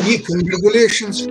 Nick, congratulations.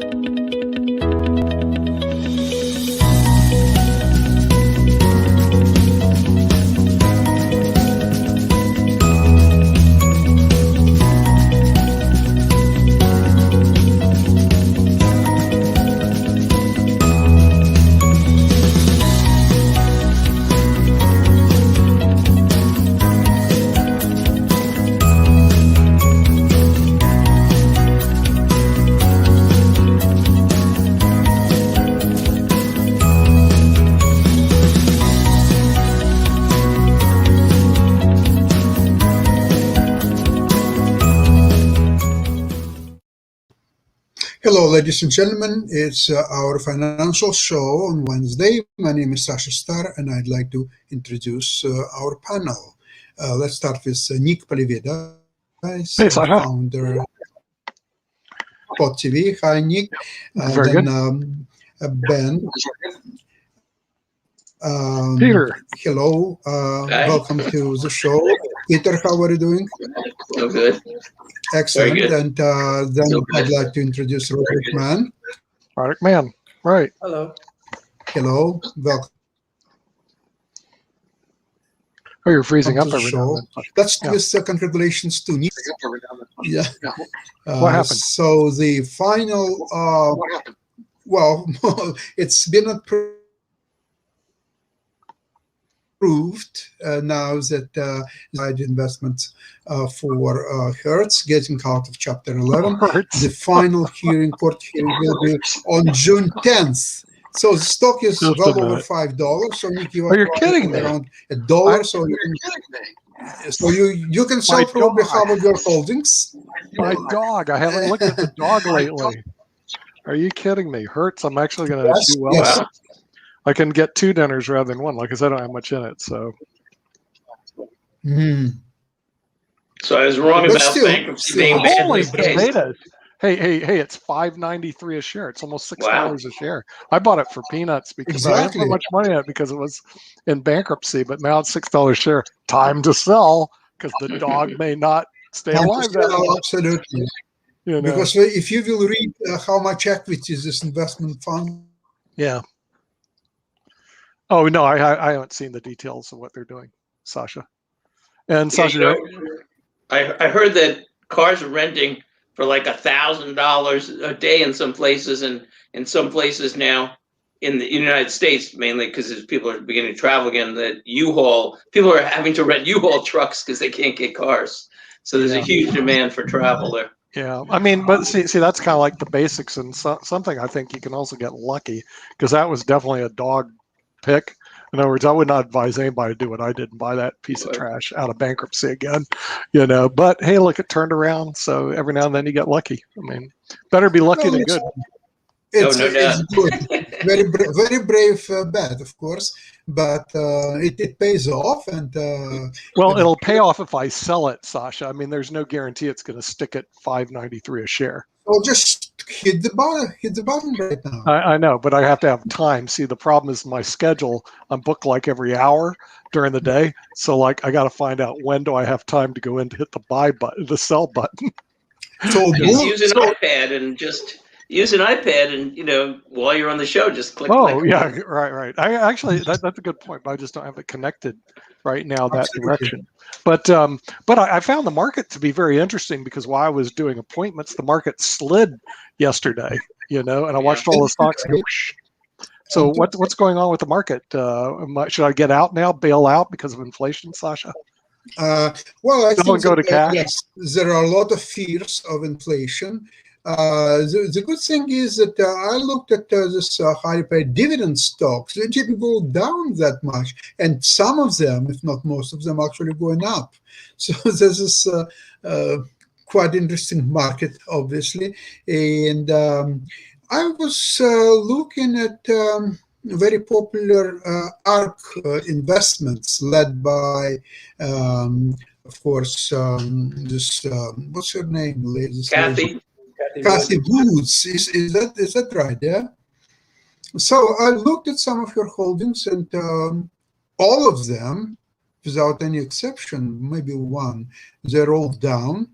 Hello, ladies and gentlemen. It's our financial show on Wednesday. My name is Sasha Star, and I'd like to introduce our panel. Let's start with Nick Poliveda, founder of Pod TV. Hi, Nick. Very good. Ben. Peter. Hello. Welcome to the show. Peter, how are you doing? So good. Excellent. And then I'd like to introduce Roderick Mann. Roderick Mann, right. Hello. Hello. Welcome. Oh, you're freezing up to the every show. now and then. Let's do this congratulations to Nick. Yeah. What happened? So the final, well, it's been approved now that side investments for Hertz getting out of Chapter 11. The final court hearing will be on June 10th. So the stock is Just well over $5. So Nick, you are kidding me? Around $1. So you can sell probably half of your holdings. My dog. I haven't looked at the dog lately. Are you kidding me? Hertz, I'm actually going to do well. Yes. I can get 2 dinners rather than 1. Like I said, I don't have much in it. So. So I was wrong But about still, bankruptcy being banned in Holy this case. potatoes. Hey, it's $5.93 a share. It's almost $6 Wow. a share. I bought it for peanuts because I didn't put much money in it because it was in bankruptcy, but now it's $6 a share. Time to sell because the dog may not stay alive that long. Absolutely. You know? Because if you will read how much equity is this investment fund. Yeah. Oh, no, I haven't seen the details of what they're doing, Sasha. And Yeah, Sasha, I heard that cars are renting for like $1,000 a day in some places, and in some places now in the United States, mainly because people are beginning to travel again, that people are having to rent U-Haul trucks because they can't get cars. So there's a huge demand for travel there. yeah, I mean, but see, that's kind of like the basics, and something I think you can also get lucky because that was definitely a dog pick. In other words, I would not advise anybody to do what I did and buy that piece of trash out of bankruptcy again, you know. But hey, look, it turned around. So every now and then you get lucky. I mean, better be lucky than good. It's no doubt. good. Very brave bet, of course, but it pays off. And well, it'll pay off if I sell it, Sasha. I mean, there's no guarantee it's going to stick at $5.93 a share. Well, just hit the button right now. I know, but I have to have time. See, the problem is my schedule. I'm booked like every hour during the day. So like I got to find out when do I have time to go in to hit the buy button, the sell button. So Just use an iPad and use an iPad and, you know, while you're on the show, just click. Oh, yeah, right. I actually, that's a good point, but I just don't have it connected right now that direction. But I found the market to be very interesting because while I was doing appointments, the market slid yesterday, you know, and I watched all the stocks go. So what's going on with the market? Should I get out now, bail out because of inflation, Sasha? Well, I think go to cash. Yes, there are a lot of fears of inflation. The good thing is that I looked at this highly paid dividend stocks. They didn't go down that much, and some of them, if not most of them, actually going up. So this is quite interesting market, obviously. And I was looking at very popular ARK investments led by, of course, this what's her name? Kathy Woods. Is that right? Yeah. So I looked at some of her holdings, and all of them, without any exception, maybe one, they're all down.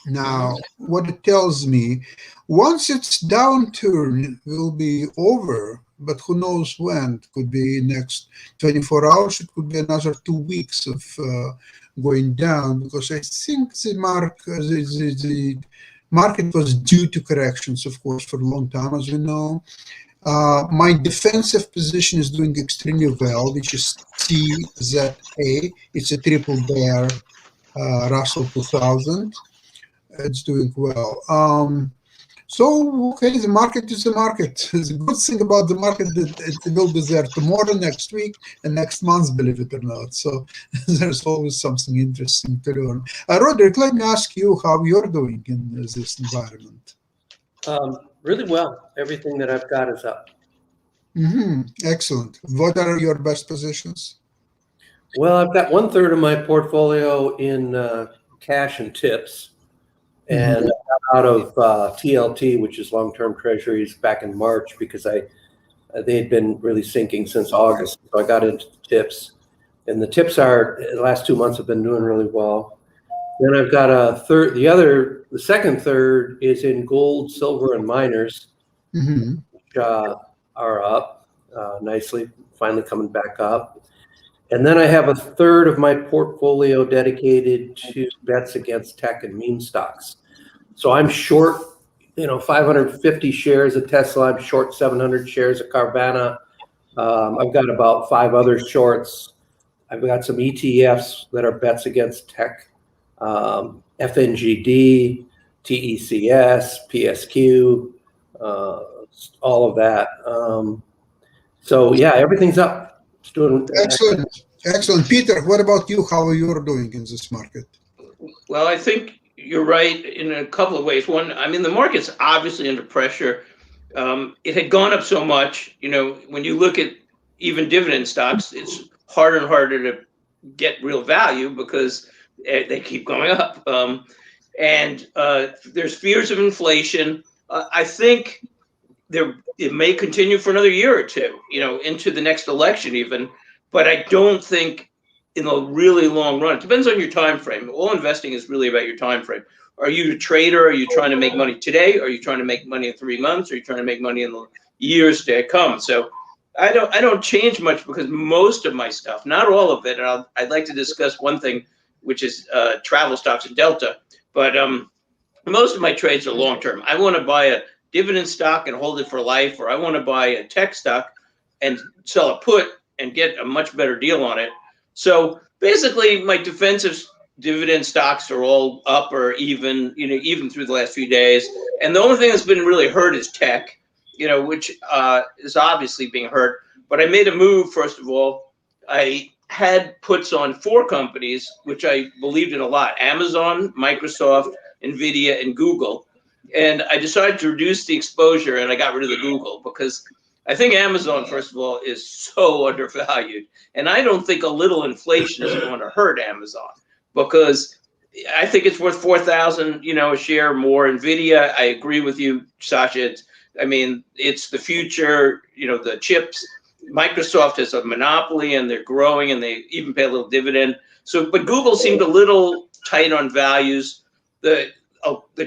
Now, what it tells me, once its downturn will be over, but who knows when? It could be next 24 hours. It could be another 2 weeks of going down, because I think the market was due to corrections, of course, for a long time, as we know. My defensive position is doing extremely well, which is TZA. It's a triple bear Russell 2000. It's doing well. So, okay, the market is the market. The good thing about the market that it will be there tomorrow, next week, and next month, believe it or not. So there's always something interesting to learn. Roderick, let me ask you how you're doing in this environment. Really well. Everything that I've got is up. Excellent. What are your best positions? Well, I've got 1/3 of my portfolio in cash and tips, and I got out of TLT, which is long-term treasuries, back in March because they had been really sinking since August. So I got into tips, and the tips the last 2 months have been doing really well. Then I've got a third. The second third is in gold, silver, and miners, which are up nicely, finally coming back up. And then I have a third of my portfolio dedicated to bets against tech and meme stocks. So I'm short, 550 shares of Tesla. I'm short 700 shares of Carvana. I've got about 5 other shorts. I've got some ETFs that are bets against tech, FNGD, TECS, PSQ, all of that. So yeah, everything's up. It's doing Excellent. Peter, what about you? How are you doing in this market? Well, I think you're right in a couple of ways. One, I mean, the market's obviously under pressure. It had gone up so much. When you look at even dividend stocks, it's harder and harder to get real value because they keep going up. And there's fears of inflation. I think it may continue for another year or two, into the next election even. But I don't think in the really long run. It depends on your time frame. All investing is really about your time frame. Are you a trader? Are you trying to make money today? Are you trying to make money in 3 months? Are you trying to make money in the years to come? So I don't change much because most of my stuff, not all of it, and I'd like to discuss one thing, which is travel stocks and Delta. But most of my trades are long term. I want to buy a dividend stock and hold it for life, or I want to buy a tech stock and sell a put and get a much better deal on it. So basically, my defensive dividend stocks are all up or even, even through the last few days. And the only thing that's been really hurt is tech, which is obviously being hurt. But I made a move, first of all. I had puts on 4 companies, which I believed in a lot: Amazon, Microsoft, NVIDIA, and Google. And I decided to reduce the exposure, and I got rid of the Google because I think Amazon, first of all, is so undervalued. And I don't think a little inflation is going to hurt Amazon because I think it's worth 4,000, a share more. NVIDIA, I agree with you, Sasha. It's the future, the chips. Microsoft has a monopoly and they're growing and they even pay a little dividend. So, but Google seemed a little tight on values. The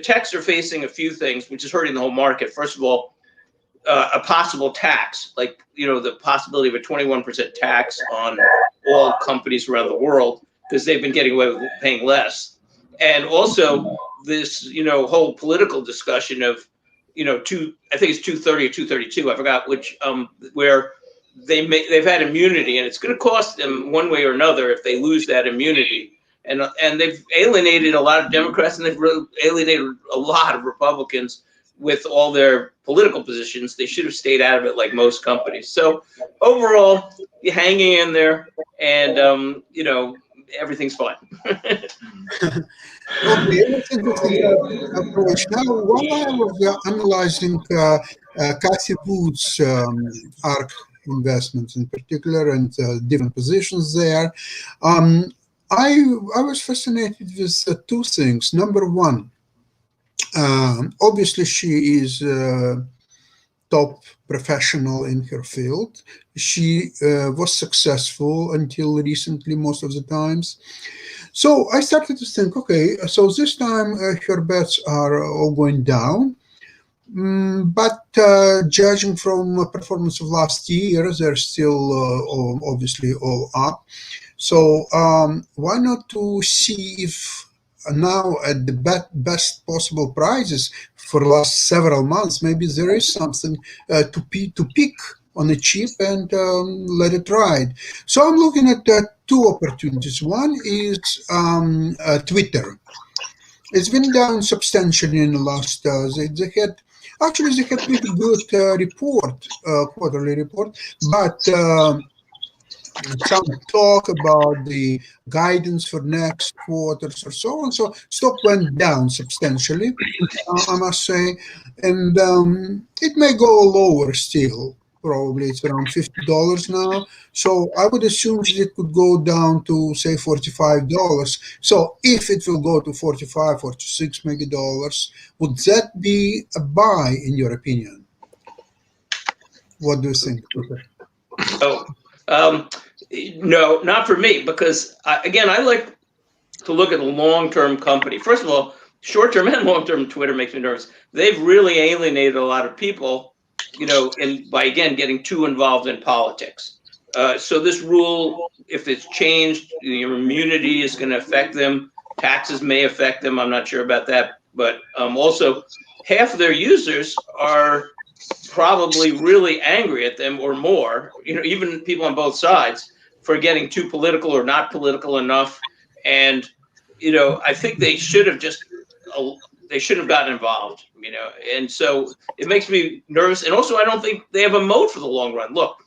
techs are facing a few things, which is hurting the whole market. First of all, a possible tax, like, the possibility of a 21% tax on all companies around the world because they've been getting away with paying less. And also this, whole political discussion of, I think it's 230 or 232, I forgot which, where they've had immunity and it's going to cost them one way or another if they lose that immunity. And they've alienated a lot of Democrats and they've alienated a lot of Republicans with all their political positions. They should have stayed out of it like most companies. So overall, you're hanging in there and, everything's fine. Okay, that's a good approach. Now, while I was analyzing Cathy Wood's ARK investments in particular and different positions there, I was fascinated with 2 things. Number one, obviously she is top professional in her field. She was successful until recently, most of the times. So I started to think, okay, so this time her bets are all going down. But judging from performance of last year, they're still obviously all up. So why not to see if now at the best possible prices for the last several months, maybe there is something to pick on the cheap and let it ride. So I'm looking at two opportunities. One is Twitter. It's been down substantially in the last. They had actually they had pretty good report, quarterly report, but some talk about the guidance for next quarters or so on. So stock went down substantially, I must say, and it may go lower still. Probably it's around $50 now. So I would assume that it could go down to say $45. So if it will go to 45, 46 maybe dollars, would that be a buy in your opinion? What do you think? Oh, no, not for me, because again, I like to look at a long-term company. First of all, short-term and long-term Twitter makes me nervous. They've really alienated a lot of people, by again getting too involved in politics. So this rule, if it's changed, your immunity is going to affect them. Taxes may affect them. I'm not sure about that, but also half of their users are probably really angry at them or more, even people on both sides, for getting too political or not political enough. And, I think they should have gotten involved, and so it makes me nervous. And also, I don't think they have a moat for the long run. Look,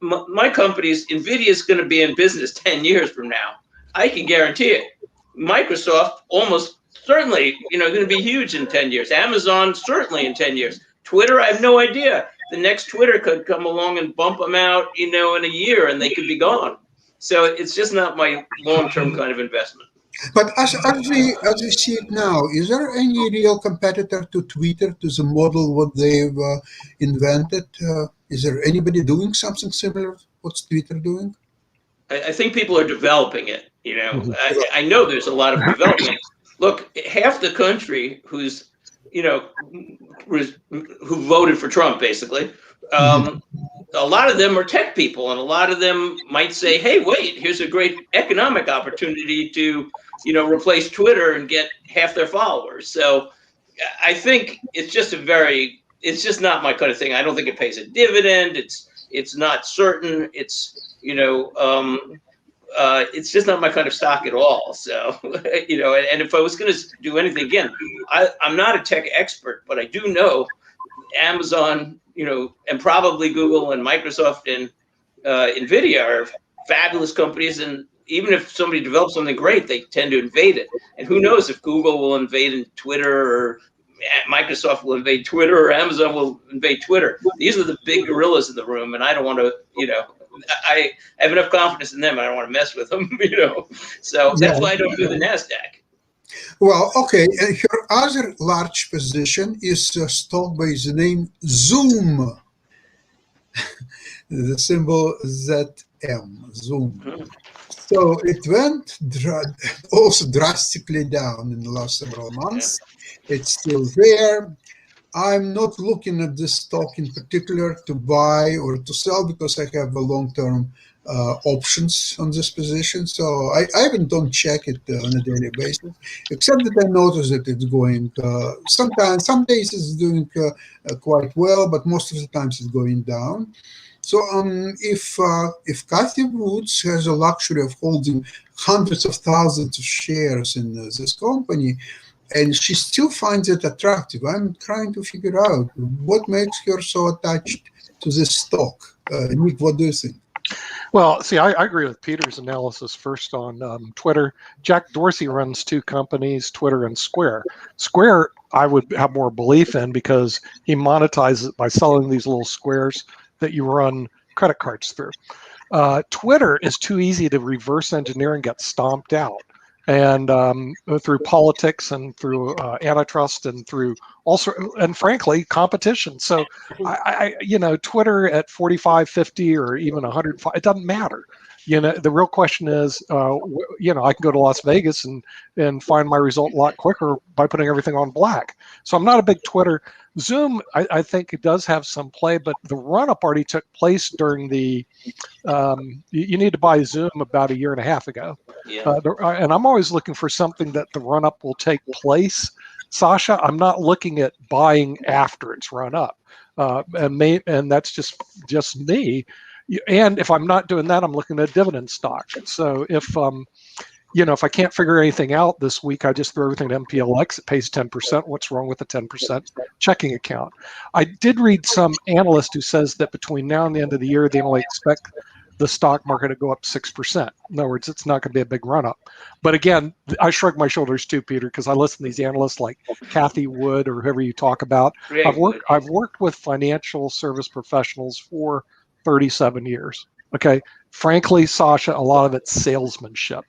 my company's NVIDIA is going to be in business 10 years from now. I can guarantee it. Microsoft almost certainly, going to be huge in 10 years. Amazon certainly in 10 years. Twitter, I have no idea. The next Twitter could come along and bump them out, in a year, and they could be gone. So it's just not my long-term kind of investment. But as we see it now, is there any real competitor to Twitter, to the model what they've invented? Is there anybody doing something similar? What's Twitter doing? I think people are developing it. I know there's a lot of development. Look, half the country who voted for Trump, basically, a lot of them are tech people, and a lot of them might say, hey, wait, here's a great economic opportunity to, replace Twitter and get half their followers. So I think it's just not my kind of thing. I don't think it pays a dividend. It's not certain. It's just not my kind of stock at all. So, and if I was going to do anything, again, I'm not a tech expert, but I do know Amazon, and probably Google and Microsoft and NVIDIA are fabulous companies. And even if somebody develops something great, they tend to invade it. And who knows if Google will invade Twitter, or Microsoft will invade Twitter, or Amazon will invade Twitter. These are the big gorillas in the room, and I don't want to, I have enough confidence in them. I don't want to mess with them, So that's why I don't do the NASDAQ. Well, okay. And her other large position is a stock by the name Zoom. The symbol ZM, Zoom. So it went also drastically down in the last several months. It's still there. I'm not looking at this stock in particular to buy or to sell because I have a long-term options on this position. So I even don't check it on a daily basis, except that I notice that it's going, some days it's doing quite well, but most of the times it's going down. So if Kathy Woods has a luxury of holding hundreds of thousands of shares in this company, and she still finds it attractive, I'm trying to figure out what makes her so attached to this stock. Nick, what do you think? Well, see, I agree with Peter's analysis first on Twitter. Jack Dorsey runs two companies, Twitter and Square. Square, I would have more belief in because he monetizes it by selling these little squares that you run credit cards through. Twitter is too easy to reverse engineer and get stomped out. and through politics and through antitrust and through also, and frankly, competition. So Twitter at 45, 50, or even 105, it doesn't matter. The real question is, I can go to Las Vegas and find my result a lot quicker by putting everything on black. So I'm not a big Twitter. Zoom, I think it does have some play, but the run-up already took place during the, you need to buy Zoom about a year and a half ago. Yeah. And I'm always looking for something that the run-up will take place. Sasha, I'm not looking at buying after it's run up. And that's just me. And if I'm not doing that, I'm looking at dividend stock. So if I can't figure anything out this week, I just throw everything to MPLX. It pays 10%. What's wrong with the 10% checking account? I did read some analyst who says that between now and the end of the year, they only expect the stock market to go up 6%. In other words, it's not going to be a big run up. But again, I shrug my shoulders too, Peter, because I listen to these analysts like Kathy Wood or whoever you talk about. I've worked with financial service professionals for 37 years. Okay. Frankly, Sasha, a lot of it's salesmanship.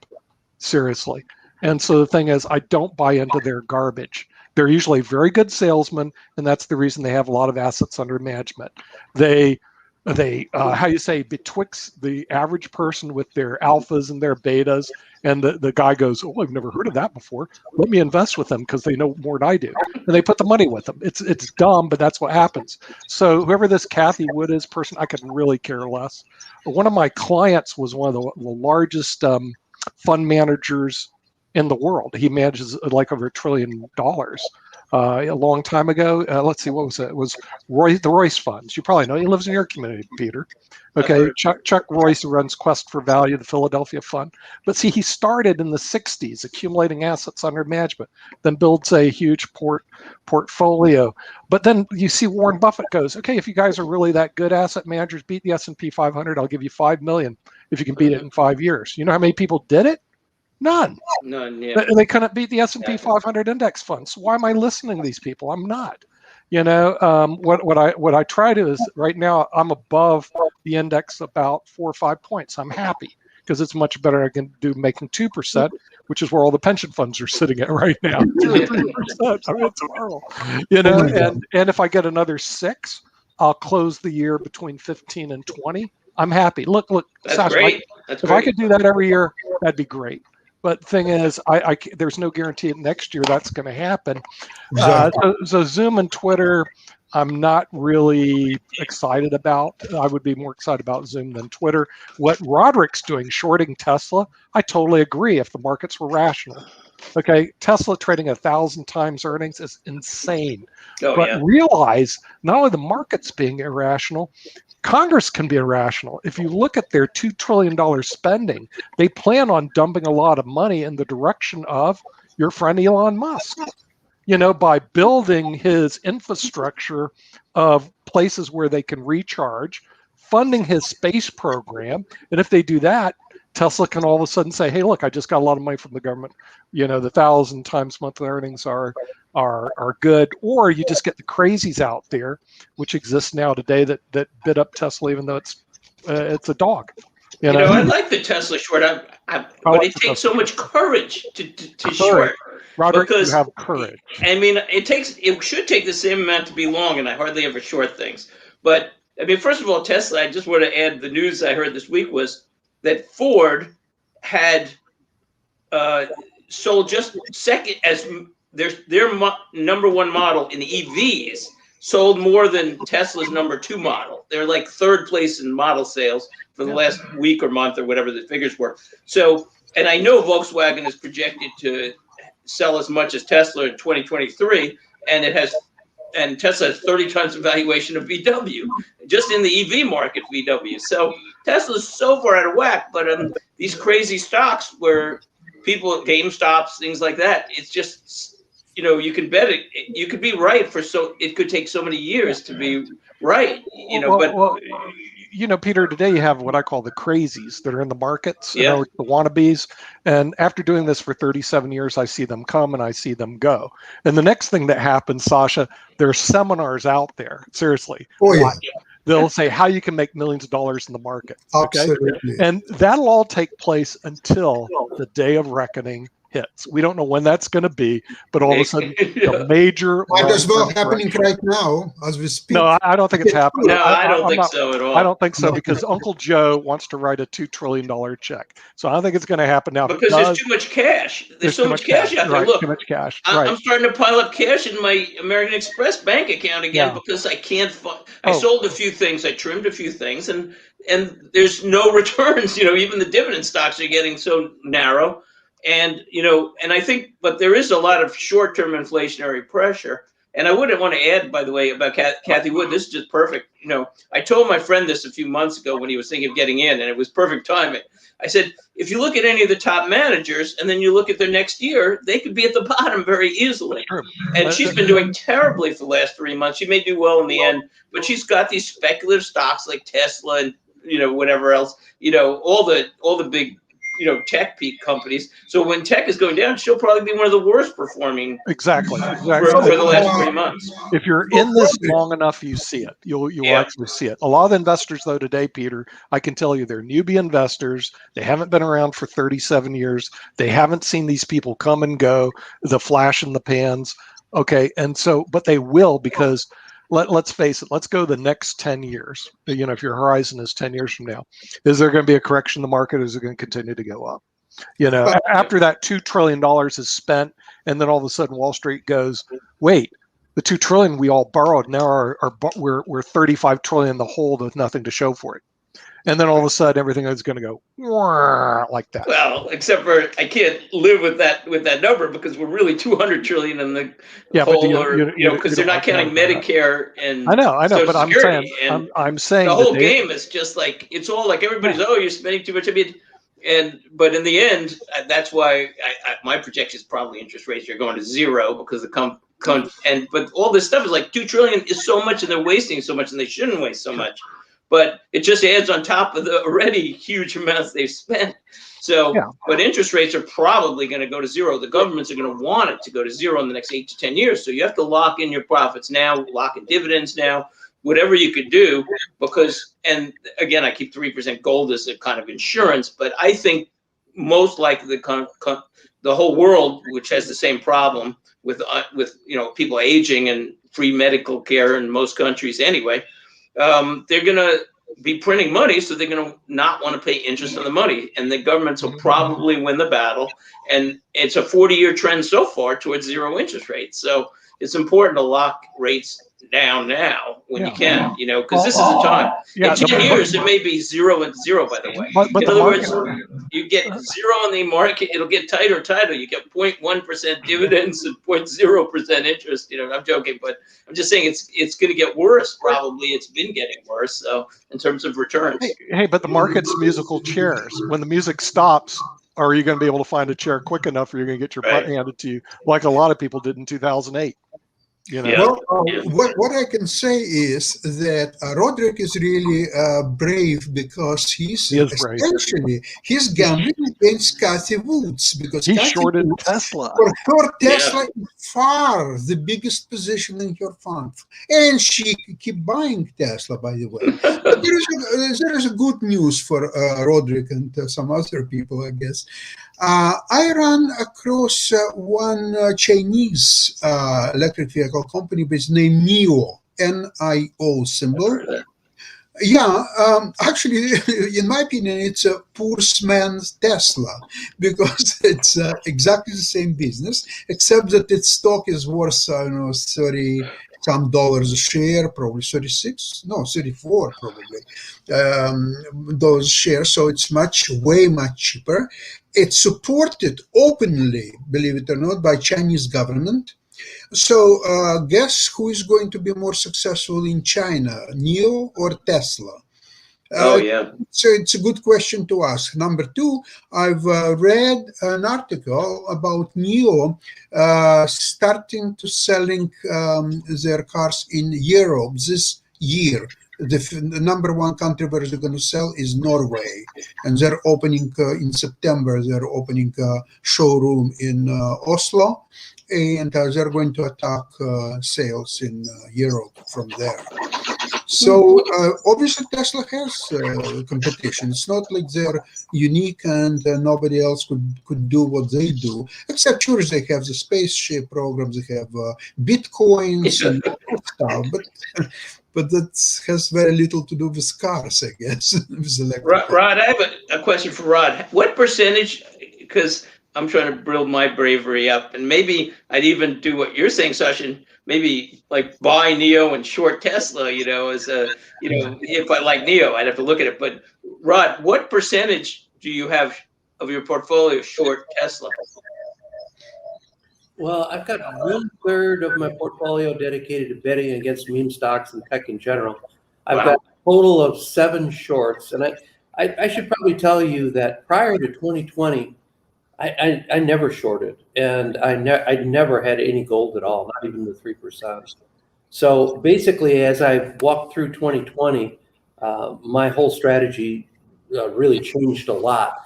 Seriously. And so the thing is, I don't buy into their garbage. They're usually very good salesmen, and that's the reason they have a lot of assets under management. They betwixt the average person with their alphas and their betas, and the guy goes, oh, I've never heard of that before. Let me invest with them because they know more than I do. And they put the money with them. It's dumb, but that's what happens. So whoever this Kathy Wood is person, I could really care less. One of my clients was one of the largest fund managers in the world. He manages like over $1 trillion a long time ago. Let's see, what was it? It was the Royce funds. You probably know. He lives in your community, Peter. Okay, Chuck Royce runs Quest for Value, the Philadelphia fund. But see, he started in the 60s accumulating assets under management, then builds a huge portfolio. But then you see Warren Buffett goes, okay, if you guys are really that good asset managers, beat the S&P 500, I'll give you $5 million if you can beat it in 5 years. You know how many people did it? None. Yeah. They couldn't beat the S&P 500 index funds. So why am I listening to these people? I'm not. What I try to is right now I'm above the index about 4 or 5 points. I'm happy because it's much better I can do making 2%, which is where all the pension funds are sitting at right now. 2 or 3%. I mean, it's horrible. And if I get another 6, I'll close the year between 15 and 20. I'm happy. Look, that's Sasha, great. If I could do that every year, that'd be great. But the thing is, there's no guarantee that next year that's going to happen. Exactly. So Zoom and Twitter, I'm not really excited about. I would be more excited about Zoom than Twitter. What Roderick's doing, shorting Tesla, I totally agree if the markets were rational. Okay, Tesla trading 1,000 times earnings is insane. Realize not only the market's being irrational, Congress can be irrational. If you look at their $2 trillion spending, they plan on dumping a lot of money in the direction of your friend Elon Musk, by building his infrastructure of places where they can recharge, funding his space program. And if they do that, Tesla can all of a sudden say, hey, look, I just got a lot of money from the government. The 1,000 times monthly earnings are good. Or you just get the crazies out there, which exists now today that bid up Tesla, even though it's a dog. I like the Tesla short, but it takes so much courage to short. Roderick, you have courage. I mean, it should take the same amount to be long, and I hardly ever short things. But I mean, first of all, Tesla. I just want to add the news I heard this week was that Ford had sold just second as their number one model in the EVs sold more than Tesla's number 2 model. They're like third place in model sales for the last week or month or whatever the figures were. So, and I know Volkswagen is projected to sell as much as Tesla in 2023, and Tesla has 30 times the valuation of VW, just in the EV market, VW. So Tesla's so far out of whack, but these crazy stocks where people, GameStops, things like that, it's just, you can bet it. You could be right it could take so many years to be right, Peter, today you have what I call the crazies that are in the markets, the wannabes. And after doing this for 37 years, I see them come and I see them go. And the next thing that happens, Sasha, there are seminars out there. Seriously. Oh, yeah. They'll say how you can make millions of dollars in the market. Okay? Absolutely. And that'll all take place until the day of reckoning hits. We don't know when that's going to be, but all of a sudden, Yeah. the major Might as well long-term happening correction- right now as we speak. No, I don't think it's happening. No, I don't I'm think not- so at all. I don't think so No. because Uncle Joe wants to write a $2 trillion check. So I don't think it's going to happen now. If it Because there's does, too much cash. There's so too much cash out there. Right, Look, too much cash. I'm Right. starting to pile up cash in my American Express bank account again Yeah. because I can't. I Oh. sold a few things, I trimmed a few things, and there's no returns. Even the dividend stocks are getting so narrow, and and I think, but there is a lot of short-term inflationary pressure. And I wouldn't want to add, by the way, about Kathy Wood. This is just perfect. I told my friend this a few months ago when he was thinking of getting in, and it was perfect timing. I said, if you look at any of the top managers and then you look at their next year, they could be at the bottom very easily. True. And she's been doing terribly for the last 3 months. She may do well in the end, but she's got these speculative stocks like Tesla and whatever else. All the big tech peak companies. So when tech is going down, she'll probably be one of the worst performing Exactly. for the last 3 months. If you're in this long enough, you see it. You'll Yeah. actually see it. A lot of investors, though, today, Peter, I can tell you they're newbie investors. They haven't been around for 37 years. They haven't seen these people come and go, the flash in the pans. Okay. And so, but they will, because let's face it, let's go the next 10 years. If your horizon is 10 years from now, is there going to be a correction in the market? Or is it going to continue to go up? After that $2 trillion is spent, and then all of a sudden Wall Street goes, wait, the $2 trillion we all borrowed now we're 35 trillion in the hole with nothing to show for it. And then all of a sudden everything is going to go like that. Well, except for I can't live with that number because we're really 200 trillion in the hole, because they're not counting Medicare and I know, Social but Security. I'm saying the whole game is just like it's all like everybody's you're spending too much. I mean, but in the end, that's why my projection is probably interest rates are going to zero because but all this stuff is like 2 trillion is so much, and they're wasting so much, and they shouldn't waste so much. But it just adds on top of the already huge amounts they've spent. So, but interest rates are probably going to go to zero. The governments are going to want it to go to zero in the next 8 to 10 years. So you have to lock in your profits now, lock in dividends now, whatever you could do, because, and again, I keep 3% gold as a kind of insurance, but I think most likely the whole world, which has the same problem with people aging and free medical care in most countries anyway, they're going to be printing money, so they're going to not want to pay interest on the money, and the governments will probably win the battle. And it's a 40-year trend so far towards zero interest rates. So it's important to lock rates down now when you can, because this is the time. In 10 years, it may be 0 and 0, by the way. But in other words, you get zero on the market, it'll get tighter and tighter. You get 0.1% dividends and 0.0% interest. I'm joking, but I'm just saying it's going to get worse. Probably it's been getting worse. So in terms of returns. Hey, but the market's musical chairs. When the music stops, are you going to be able to find a chair quick enough, or you're going to get your butt handed to you like a lot of people did in 2008? Well, what I can say is that Roderick is really brave because he's gambling against Cathy Woods, because he Cathy shorted Woods, Tesla. For her, Tesla is far the biggest position in her fund, and she keep buying Tesla, by the way. But there is a good news for Roderick and some other people, I guess. I ran across one Chinese electric vehicle company with name NIO, N-I-O symbol. Yeah, actually, in my opinion, it's a poor man's Tesla, because it's exactly the same business, except that its stock is worth, $30 some a share, probably 34 probably, those shares. So it's way much cheaper. It's supported openly, believe it or not, by Chinese government. So guess who is going to be more successful in China, NIO or Tesla? So it's a good question to ask. Number two, I've read an article about NIO starting to selling their cars in Europe this year. The number one country where they're going to sell is Norway, and they're opening in September. They're opening a showroom in Oslo, and they're going to attack sales in Europe from there. So obviously Tesla has competition. It's not like they're unique and nobody else could do what they do. Except sure they have the spaceship programs, they have bitcoins and all that stuff, but that has very little to do with cars, I guess. With electric cars. Rod, I have a question for Rod. What percentage, because I'm trying to build my bravery up, and maybe I'd even do what you're saying, Sasha, and maybe like buy NEO and short Tesla, as if I like NEO, I'd have to look at it. But Rod, what percentage do you have of your portfolio short Tesla? Well, I've got 1/3 of my portfolio dedicated to betting against meme stocks and tech in general. I've got a total of 7 shorts, and I should probably tell you that prior to 2020, I never shorted, and I never had any gold at all, not even the 3%. So basically, as I walked through 2020, my whole strategy really changed a lot.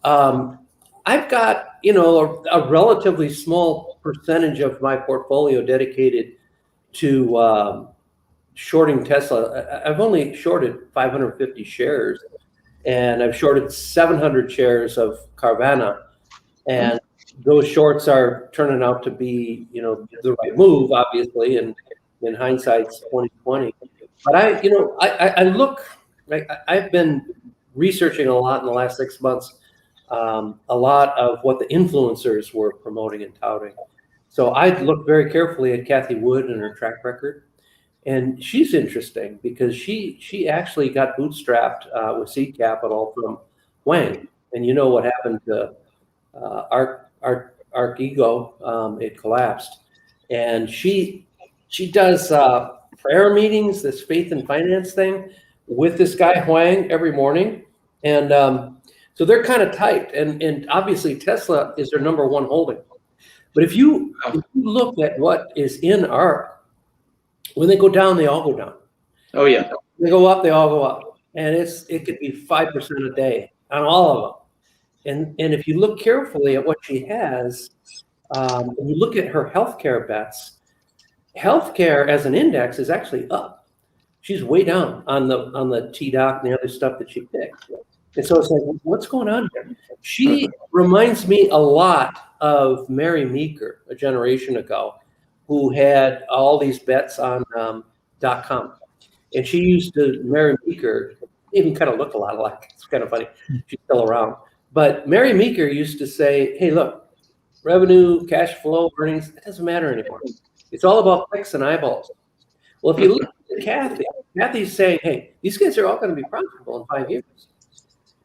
I've got, a relatively small percentage of my portfolio dedicated to shorting Tesla. I've only shorted 550 shares, and I've shorted 700 shares of Carvana. And those shorts are turning out to be, the right move, obviously, and in hindsight, 2020. But I look, I've been researching a lot in the last 6 months. A lot of what the influencers were promoting and touting. So I looked very carefully at Kathy Wood and her track record, and she's interesting because she actually got bootstrapped with seed capital from Wang, and you know what happened to Arc Ego? It collapsed, and she does prayer meetings, this faith and finance thing, with this guy Huang every morning, and so they're kind of tight, and obviously Tesla is their number one holding. But if you look at what is in ARK, when they go down, they all go down. Oh yeah. They go up, they all go up, and it could be 5% a day on all of them. And if you look carefully at what she has, and you look at her healthcare bets, healthcare as an index is actually up. She's way down on the TDOC and the other stuff that she picked. And so it's like, what's going on here? She reminds me a lot of Mary Meeker a generation ago, who had all these bets on .com. And she used to, Mary Meeker, even kind of look a lot alike. It's kind of funny. She's still around. But Mary Meeker used to say, hey, look, revenue, cash flow, earnings, it doesn't matter anymore. It's all about clicks and eyeballs. Well, if you look at Kathy's saying, hey, these guys are all going to be profitable in 5 years.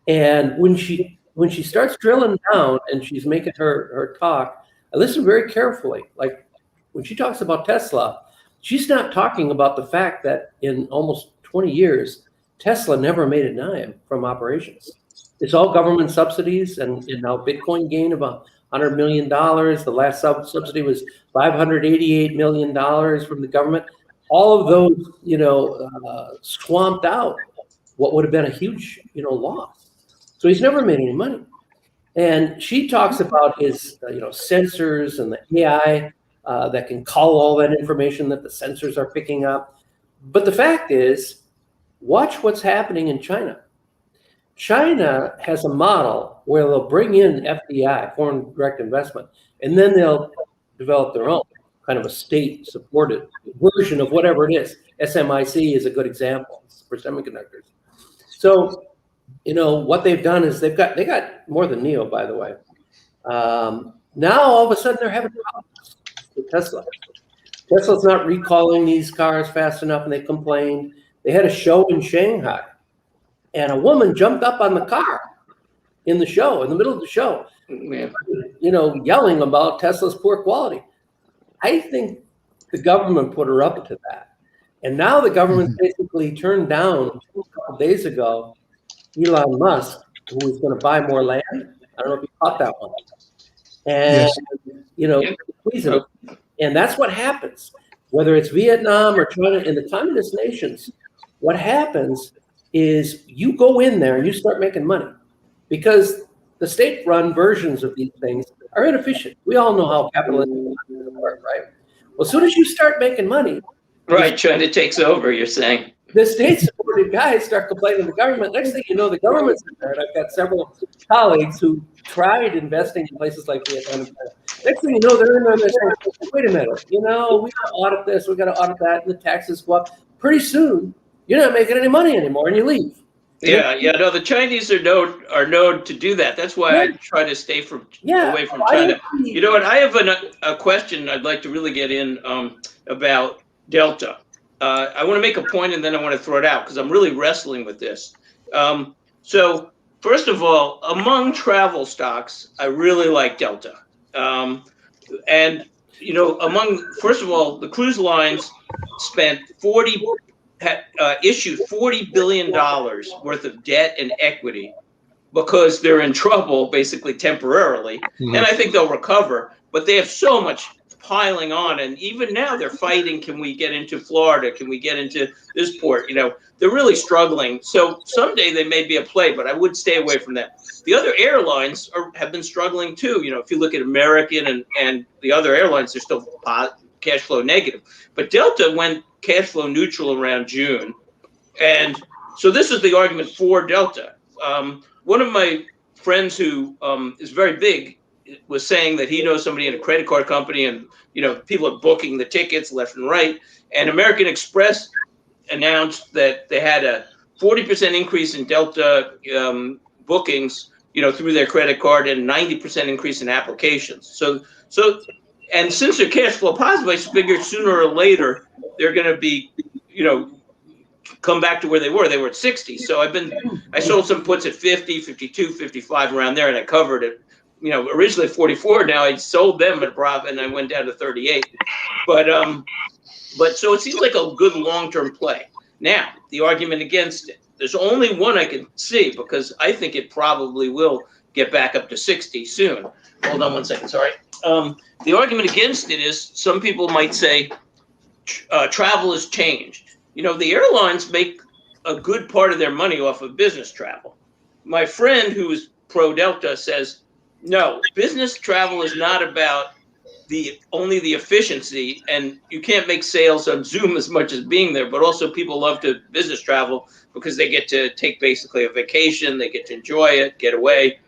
And when she starts drilling down and she's making her talk, I listen very carefully. Like when she talks about Tesla, she's not talking about the fact that in almost 20 years, Tesla never made a dime from operations. It's all government subsidies, and now Bitcoin gained about $100 million. The last subsidy was $588 million from the government. All of those, swamped out what would have been a huge, loss. So he's never made any money. And she talks about his, sensors and the AI that can call all that information that the sensors are picking up. But the fact is, watch what's happening in China. China has a model where they'll bring in FDI, foreign direct investment, and then they'll develop their own kind of a state-supported version of whatever it is. SMIC is a good example for semiconductors. So, what they've done is they got more than NEO, by the way. Now all of a sudden they're having problems with Tesla. Tesla's not recalling these cars fast enough, and they complained. They had a show in Shanghai, and a woman jumped up on the car in the middle of the show, yelling about Tesla's poor quality. I think the government put her up to that. And now the government basically turned down a couple of days ago Elon Musk, who was going to buy more land. I don't know if you caught that one. And, please him. And that's what happens, whether it's Vietnam or China in the communist nations. What happens is you go in there and you start making money because the state-run versions of these things are inefficient. We all know how capitalism works, right? Well, as soon as you start making money, right, China takes over, you're saying. the state-supported guys start complaining to the government. Next thing you know, the government's in there. And I've got several colleagues who tried investing in places like Vietnam. Next thing you know, they're in there and they're saying, wait a minute, we got to audit this, we got to audit that, and the taxes go up. Pretty soon, you're not making any money anymore, and you leave. Yeah. No, the Chinese are known to do that. That's why I try to stay away from China. You know what? I have a question I'd like to really get in about Delta. I want to make a point and then I want to throw it out because I'm really wrestling with this. So first of all, among travel stocks, I really like Delta. And first of all, the cruise lines spent issued $40 billion worth of debt and equity because they're in trouble basically temporarily. Mm-hmm. And I think they'll recover, but they have so much piling on. And even now they're fighting. Can we get into Florida? Can we get into this port? They're really struggling. So someday they may be a play, but I would stay away from them. The other airlines have been struggling too. If you look at American and the other airlines, they're still cash flow negative. But Delta went cash flow neutral around June. And so this is the argument for Delta. One of my friends who is very big was saying that he knows somebody in a credit card company and, people are booking the tickets left and right. And American Express announced that they had a 40% increase in Delta bookings, through their credit card and 90% increase in applications. So, and since they're cash flow positive, I figured sooner or later they're going to be, come back to where they were. They were at 60. So I sold some puts at 50, 52, 55 around there, and I covered it. Originally 44. Now I sold them at profit, and I went down to 38. But so it seems like a good long-term play. Now the argument against it. There's only one I can see because I think it probably will get back up to 60 soon. Hold on one second. Sorry. The argument against it is some people might say travel has changed. The airlines make a good part of their money off of business travel. My friend who is pro-Delta says, no, business travel is not about only the efficiency, and you can't make sales on Zoom as much as being there, but also people love to business travel because they get to take basically a vacation, they get to enjoy it, get away.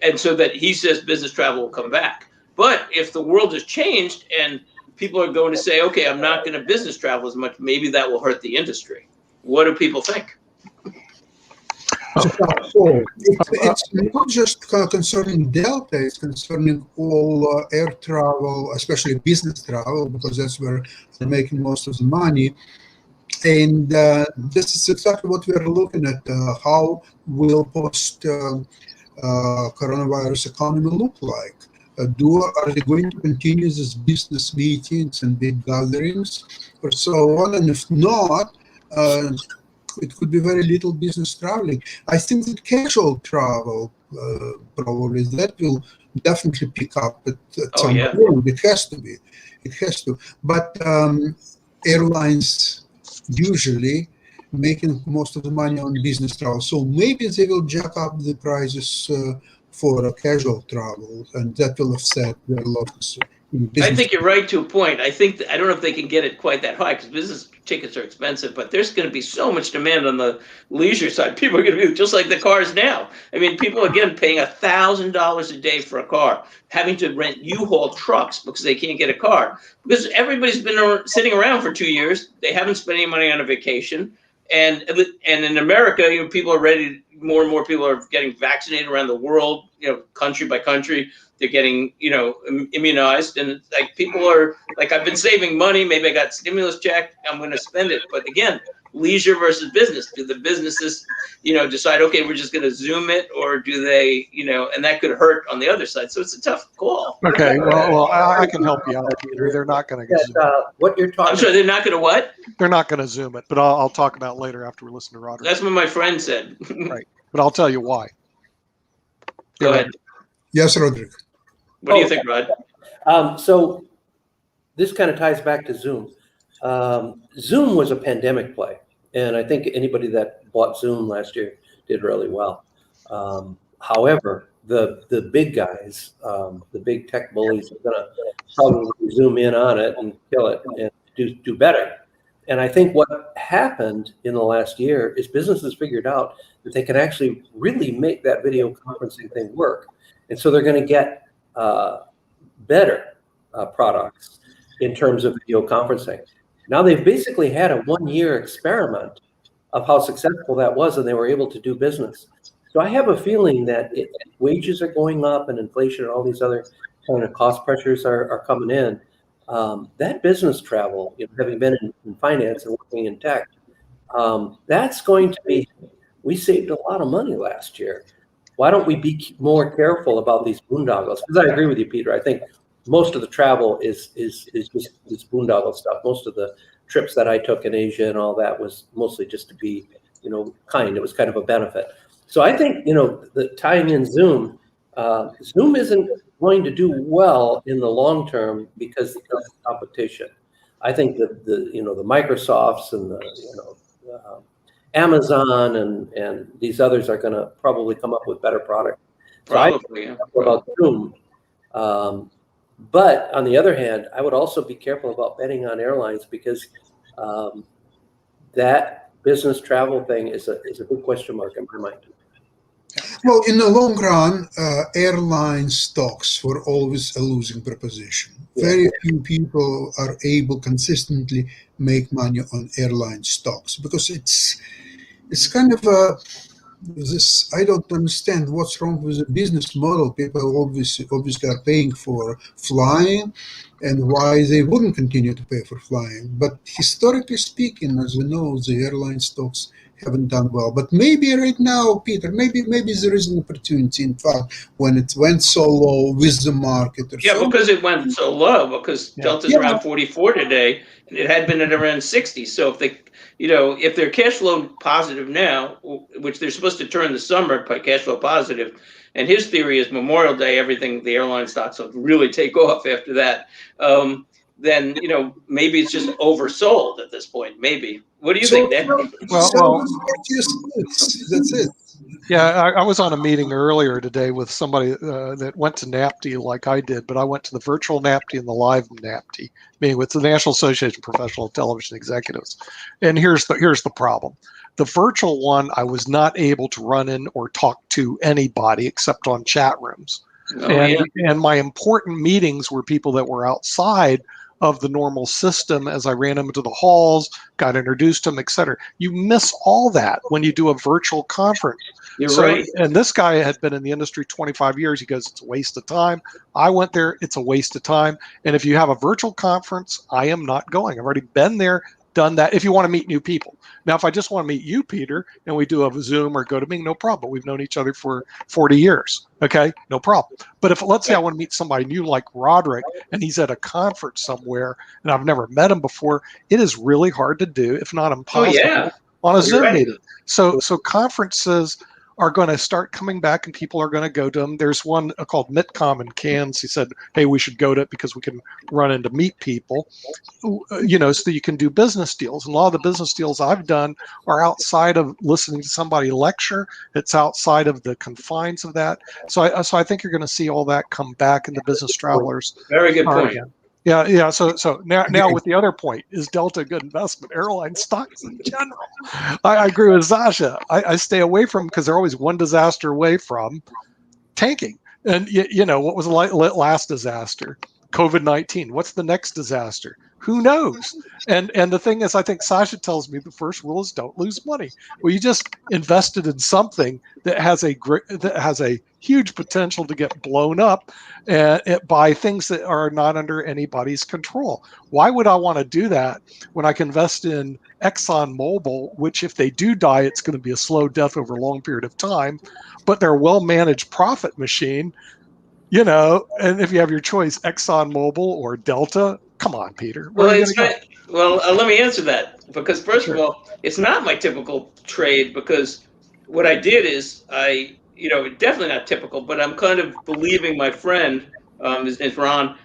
And so that he says business travel will come back. But if the world has changed and people are going to say, okay, I'm not going to business travel as much, maybe that will hurt the industry. What do people think? It's not just concerning Delta, it's concerning all air travel, especially business travel, because that's where they're making most of the money. And this is exactly what we're looking at. How will post-coronavirus economy look like? Are they going to continue these business meetings and big gatherings or so on? And if not, it could be very little business traveling. I think that casual travel, probably, that will definitely pick up at some point. It has to be. It has to. But airlines usually making most of the money on business travel. So maybe they will jack up the prices for casual travel, and that will offset their losses. I think you're right to a point. I don't know if they can get it quite that high because business tickets are expensive, but there's going to be so much demand on the leisure side. People are going to be just like the cars now. I mean, people again paying $1,000 a day for a car, having to rent U-Haul trucks because they can't get a car. Because everybody's been sitting around for 2 years. They haven't spent any money on a vacation. And in America, people are ready. More and more people are getting vaccinated around the world, country by country. They're getting, immunized, and it's like people are like, I've been saving money. Maybe I got stimulus check. I'm going to spend it. But again, leisure versus business. Do the businesses, decide, okay, we're just going to Zoom it, or do they, and that could hurt on the other side. So it's a tough call. Okay, well, I can help you out, Peter. They're not going to Zoom it. What you're talking. I'm sorry, they're not going to what? They're not going to Zoom it, but I'll talk about it later after we listen to Roderick. That's what my friend said. Right, but I'll tell you why. Go ahead. Yes, Roderick. What do you think, Rod? So this kind of ties back to Zoom. Zoom was a pandemic play, and I think anybody that bought Zoom last year did really well. However, the big guys, the big tech bullies, are going to probably zoom in on it and kill it and do better. And I think what happened in the last year is businesses figured out that they can actually really make that video conferencing thing work. And so they're going to get better products in terms of video conferencing. Now they've basically had a 1-year experiment of how successful that was, and they were able to do business. So I have a feeling that wages are going up and inflation and all these other kind of cost pressures are coming in. That business travel, having been in finance and working in tech, that's going to be, we saved a lot of money last year. Why don't we be more careful about these boondoggles? Because I agree with you, Peter. I think most of the travel is just this boondoggle stuff. Most of the trips that I took in Asia and all that was mostly just to be, kind. It was kind of a benefit. So I think, the tying in Zoom, Zoom isn't going to do well in the long term because of the competition. I think that the Microsofts and the Amazon and these others are going to probably come up with better products. So Probably, yeah. About Zoom. But on the other hand, I would also be careful about betting on airlines because that business travel thing is a big question mark in my mind. Well, in the long run, airline stocks were always a losing proposition. Very few people are able consistently make money on airline stocks because it's kind of this. I don't understand what's wrong with the business model. People obviously are paying for flying, and why they wouldn't continue to pay for flying. But historically speaking, as we know, the airline stocks haven't done well. But maybe right now, Peter, maybe there is an opportunity. In fact, when it went so low with the market. Because it went so low. Because Delta's around 44 today, and it had been at around 60. So if they, if they're cash flow positive now, which they're supposed to turn the summer by cash flow positive, and his theory is Memorial Day, the airline stocks will really take off after that. Then maybe it's just oversold at this point. Maybe. What do you think, Nick? Well, that's it. Yeah, I was on a meeting earlier today with somebody that went to NAPTI like I did, but I went to the virtual NAPTI and the live NAPTI, meaning with the National Association of Professional Television Executives. And here's the problem. The virtual one, I was not able to run in or talk to anybody except on chat rooms. And my important meetings were people that were outside of the normal system as I ran them into the halls, got introduced to them, et cetera. You miss all that when you do a virtual conference. You're right. And this guy had been in the industry 25 years. He goes, it's a waste of time. I went there. It's a waste of time. And if you have a virtual conference, I am not going. I've already been there, done that. If you want to meet new people. Now, if I just want to meet you, Peter, and we do a Zoom or GoToMeeting, no problem. We've known each other for 40 years. Okay, no problem. But if let's say I want to meet somebody new like Roderick and he's at a conference somewhere and I've never met him before, it is really hard to do, if not impossible, on a Zoom meeting. So conferences are going to start coming back and people are going to go to them. There's one called MITCOM in Cairns. He said, hey, we should go to it because we can run in to meet people, so that you can do business deals. And a lot of the business deals I've done are outside of listening to somebody lecture. It's outside of the confines of that. So I think you're going to see all that come back in the business travelers. Very good point. Again. Yeah. So now with the other point, is Delta a good investment? Airline stocks in general. I agree with Sasha. I stay away from because they're always one disaster away from tanking. And what was the last disaster? COVID-19. What's the next disaster? Who knows? And the thing is, I think Sasha tells me the first rule is don't lose money. Well, you just invested in something that has a huge potential to get blown up by things that are not under anybody's control. Why would I want to do that when I can invest in ExxonMobil, which if they do die, it's going to be a slow death over a long period of time, but they're a well-managed profit machine, and if you have your choice, ExxonMobil or Delta, come on, Peter. Well, let me answer that because first of all, it's not my typical trade because what I did is definitely not typical, but I'm kind of believing my friend, is Ron,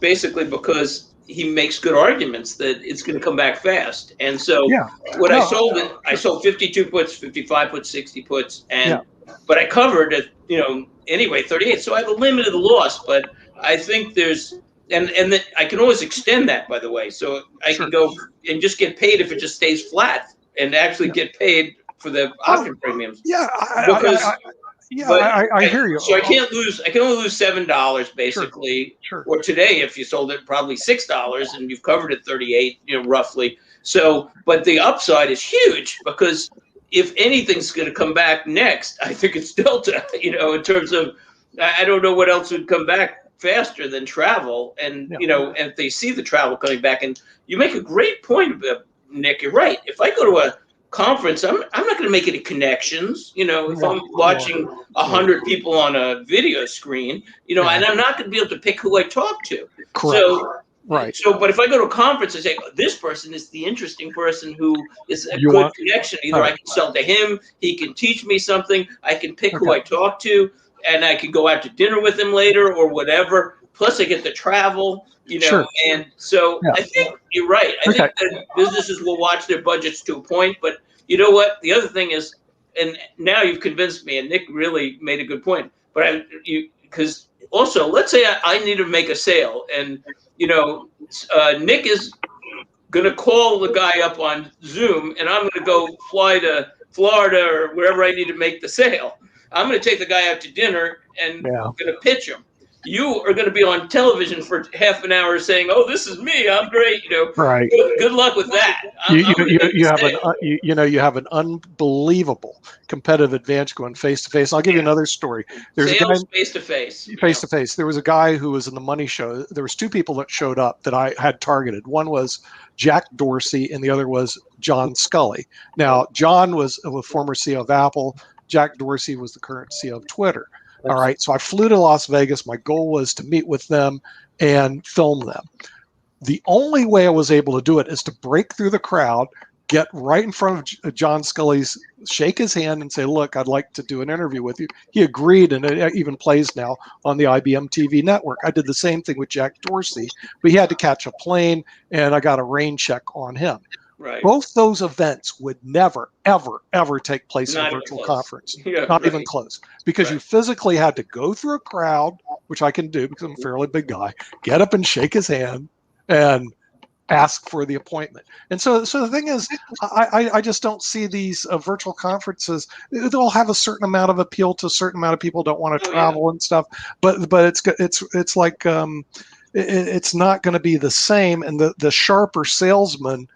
basically because he makes good arguments that it's going to come back fast. And so I sold 52 puts, 55 puts, 60 puts, but I covered at, anyway, 38. So I have a limited loss, but I think there's and then I can always extend that, by the way. So I Sure. can go and just get paid if it just stays flat, and actually get paid for the option premiums. Yeah, Because I hear you. So I can't lose. I can only lose $7 basically. Sure. Or today, if you sold it, probably $6, and you've covered it 38, roughly. So, but the upside is huge, because if anything's going to come back next, I think it's Delta. In terms of, I don't know what else would come back faster than travel, and and if they see the travel coming back, and you make a great point, Nick. You're right. If I go to a conference, I'm not going to make any connections. If I'm watching 100 people on a video screen, and I'm not going to be able to pick who I talk to. Correct. So, but if I go to a conference and say, this person is the interesting person who is a good connection, either I can sell to him, he can teach me something, I can pick who I talk to, and I can go out to dinner with him later or whatever. Plus, I get to travel, and so I think you're right. I think that businesses will watch their budgets to a point, but you know what? The other thing is, and now you've convinced me, and Nick really made a good point, but because also, let's say I need to make a sale, and Nick is going to call the guy up on Zoom, and I'm going to go fly to Florida or wherever I need to make the sale. I'm going to take the guy out to dinner and I'm going to pitch him. You are going to be on television for half an hour saying, "Oh, this is me. I'm great." Right. Good luck with that. You have an unbelievable competitive advantage going face to face. I'll give you another story. There's a guy face to face. Face to face. There was a guy who was in the Money Show. There was two people that showed up that I had targeted. One was Jack Dorsey, and the other was John Scully. Now, John was a former CEO of Apple. Jack Dorsey was the current CEO of Twitter. All right. So I flew to Las Vegas. My goal was to meet with them and film them. The only way I was able to do it is to break through the crowd, get right in front of John Scully's, shake his hand and say, "Look, I'd like to do an interview with you." He agreed, and it even plays now on the IBM TV network. I did the same thing with Jack Dorsey, but he had to catch a plane, and I got a rain check on him. Right. Both those events would never, ever, ever take place in a virtual conference. Not even close. Because you physically had to go through a crowd, which I can do because I'm a fairly big guy, get up and shake his hand and ask for the appointment. And so the thing is, I just don't see these virtual conferences. They'll have a certain amount of appeal to a certain amount of people who don't want to travel and stuff. But it's like it's not going to be the same. And the sharper salesman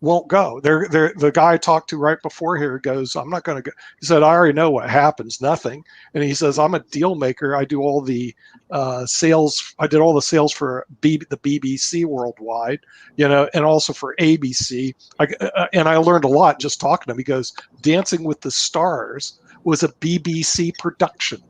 won't go. The guy I talked to right before here goes, "I'm not going to go." He said, "I already know what happens, nothing." And he says, "I'm a deal maker. I do all the sales. I did all the sales for the BBC worldwide, and also for ABC. And I learned a lot just talking to him." He goes, "Dancing with the Stars was a BBC production